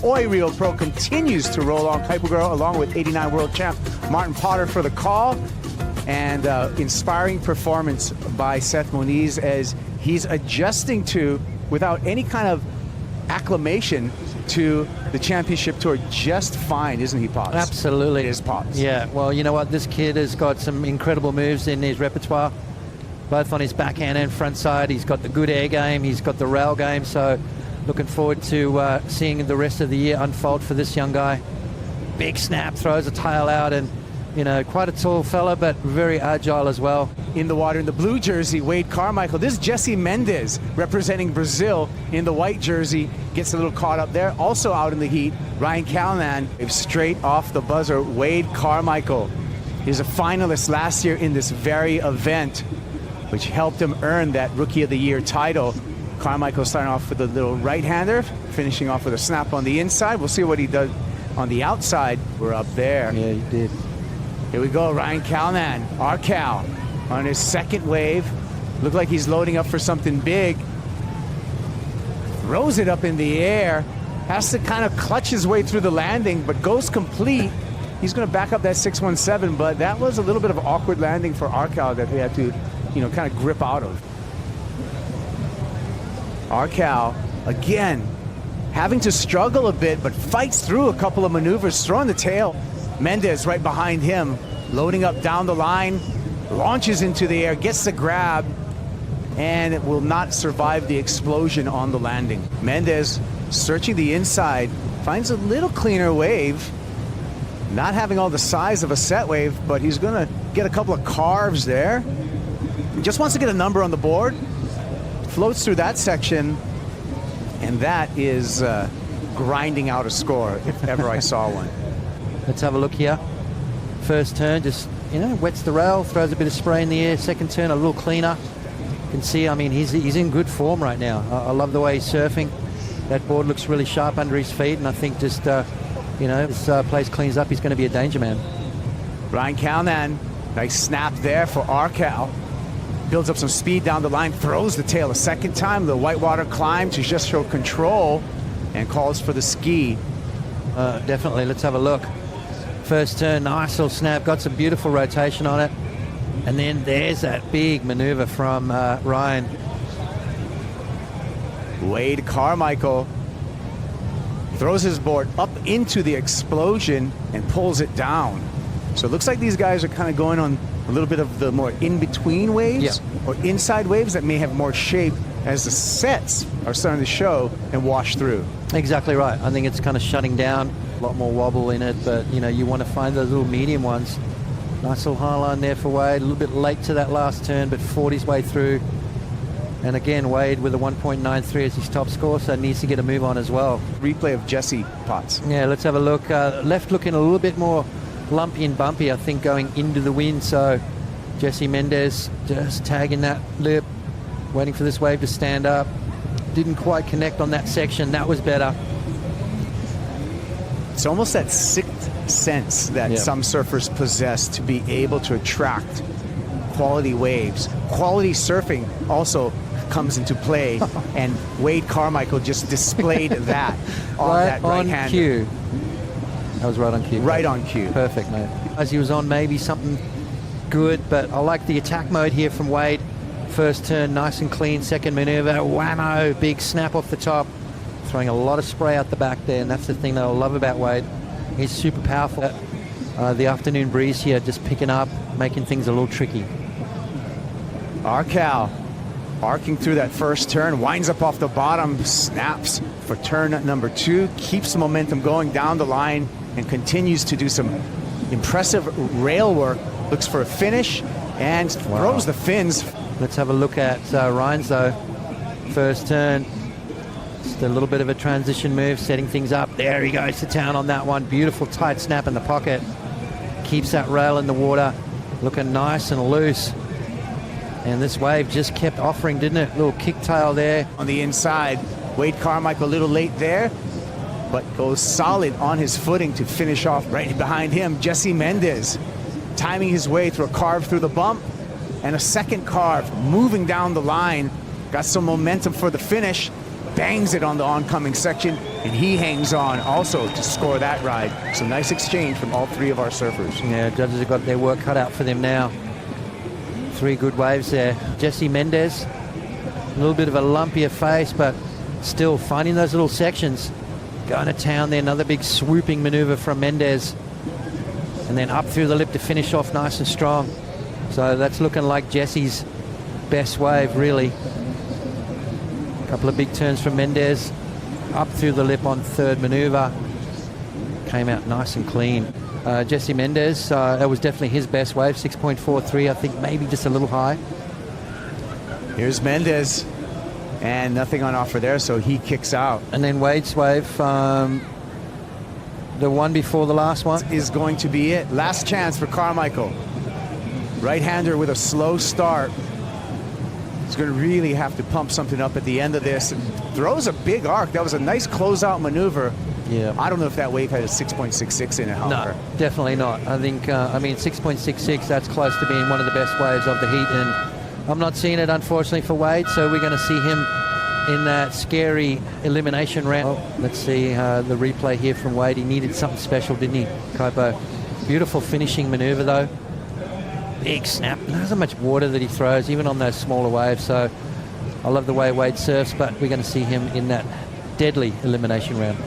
Oi Real Pro continues to roll on. Kuiper Girl along with 89 world champ Martin Potter for the call. And inspiring performance by Seth Moniz as he's adjusting to, without any kind of acclamation, to the championship tour just fine, isn't he, Pops? Absolutely. It is, Pops. Yeah, well, you know what? This kid has got some incredible moves in his repertoire, both on his backhand and front side. He's got the good air game. He's got the rail game. So looking forward to seeing the rest of the year unfold for this young guy. Big snap, throws a tail out, and you know, quite a tall fella, but very agile as well. In the water, in the blue jersey, Wade Carmichael. This is Jesse Mendes representing Brazil in the white jersey. Gets a little caught up there. Also out in the heat, Ryan Callinan. Straight off the buzzer, Wade Carmichael is a finalist last year in this very event, which helped him earn that Rookie of the Year title. Carmichael starting off with a little right-hander, finishing off with a snap on the inside. We'll see what he does on the outside. We're up there. Yeah, he did. Here we go, Ryan Callinan, our Cal, on his second wave. Looked like he's loading up for something big. Throws it up in the air. Has to kind of clutch his way through the landing, but goes complete. He's going to back up that 617, but that was a little bit of an awkward landing for our Cal that we had to, you know, kind of grip out of. Our Cal, again, having to struggle a bit, but fights through a couple of maneuvers, throwing the tail. Mendes right behind him, loading up down the line, launches into the air, gets the grab, and it will not survive the explosion on the landing. Mendes searching the inside, finds a little cleaner wave, not having all the size of a set wave, but he's gonna get a couple of carves there. He just wants to get a number on the board, floats through that section, and that is grinding out a score if ever I saw one. Let's have a look here. First turn, just, you know, wets the rail, throws a bit of spray in the air. Second turn, a little cleaner. You can see, I mean, he's in good form right now. I love the way he's surfing. That board looks really sharp under his feet, and I think just, you know, this place cleans up, he's going to be a danger man. Ryan Callinan, nice snap there for Arcal. Builds up some speed down the line, throws the tail a second time. The whitewater climb to just show control and calls for the ski. Definitely, let's have a look. First turn, nice little snap, got some beautiful rotation on it. And then there's that big maneuver from Ryan. Wade Carmichael throws his board up into the explosion and pulls it down. So it looks like these guys are kind of going on a little bit of the more in-between waves, or inside waves that may have more shape as the sets are starting to show and wash through. Exactly right. I think it's kind of shutting down, a lot more wobble in it, but you know, you want to find those little medium ones. Nice little high line there for Wade, a little bit late to that last turn, but fought his way through. And again, Wade with a 1.93 as his top score, so needs to get a move on as well. Replay of Jesse Potts. Yeah, let's have a look. Left looking a little bit more lumpy and bumpy, I think, going into the wind. So Jesse Mendes just tagging that lip, waiting for this wave to stand up. Didn't quite connect on that section. That was better. It's almost that sixth sense that some surfers possess to be able to attract quality waves. Quality surfing also comes into play, and Wade Carmichael just displayed that on that right hand. Cue. That was right on cue. Right on cue. Perfect, mate. As he was on maybe something good, but I like the attack mode here from Wade. First turn, nice and clean. Second maneuver, whammo, big snap off the top. Throwing a lot of spray out the back there, and that's the thing that I love about Wade. He's super powerful. The afternoon breeze here just picking up, making things a little tricky. Arcal arcing through that first turn, winds up off the bottom, snaps for turn number 2, keeps the momentum going down the line, and continues to do some impressive rail work. Looks for a finish and throws the fins. Let's have a look at Ryan's though. First turn, just a little bit of a transition move, setting things up. There he goes to town on that one. Beautiful tight snap in the pocket. Keeps that rail in the water, looking nice and loose. And this wave just kept offering, didn't it? Little kick tail there. On the inside, Wade Carmichael a little late there, but goes solid on his footing to finish off. Right behind him, Jesse Mendes, timing his way through a carve through the bump, and a second carve, moving down the line. Got some momentum for the finish. bangs it on the oncoming section, and he hangs on also to score that ride. So nice exchange from all three of our surfers. Yeah, judges have got their work cut out for them now. 3 good waves there. Jesse Mendes, a little bit of a lumpier face, but still finding those little sections. Going to town there, another big swooping maneuver from Mendes. And then up through the lip to finish off nice and strong. So that's looking like Jesse's best wave, really. A couple of big turns from Mendes. Up through the lip on third maneuver. Came out nice and clean. Jesse Mendes, that was definitely his best wave, 6.43, I think maybe just a little high. Here's Mendes, and nothing on offer there, so he kicks out. And then Wade's wave, the one before the last one. Is going to be it. Last chance for Carmichael. Right-hander with a slow start. He's going to really have to pump something up at the end of this. Throws a big arc. That was a nice closeout maneuver. Yeah. I don't know if that wave had a 6.66 in it, however. No, definitely not. I think, 6.66, that's close to being one of the best waves of the heat, and I'm not seeing it, unfortunately, for Wade, so we're going to see him in that scary elimination round. Oh, let's see the replay here from Wade. He needed something special, didn't he, Kopo? Beautiful finishing maneuver, though. Big snap. There's not much water that he throws, even on those smaller waves, so I love the way Wade surfs, but we're going to see him in that deadly elimination round.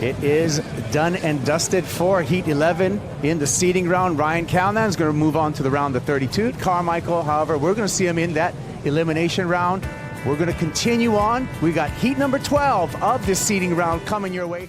It is done and dusted for Heat 11 in the seeding round. Ryan Callinan is going to move on to the round of 32. Carmichael, however, we're going to see him in that elimination round. We're going to continue on. We got Heat number 12 of this seeding round coming your way.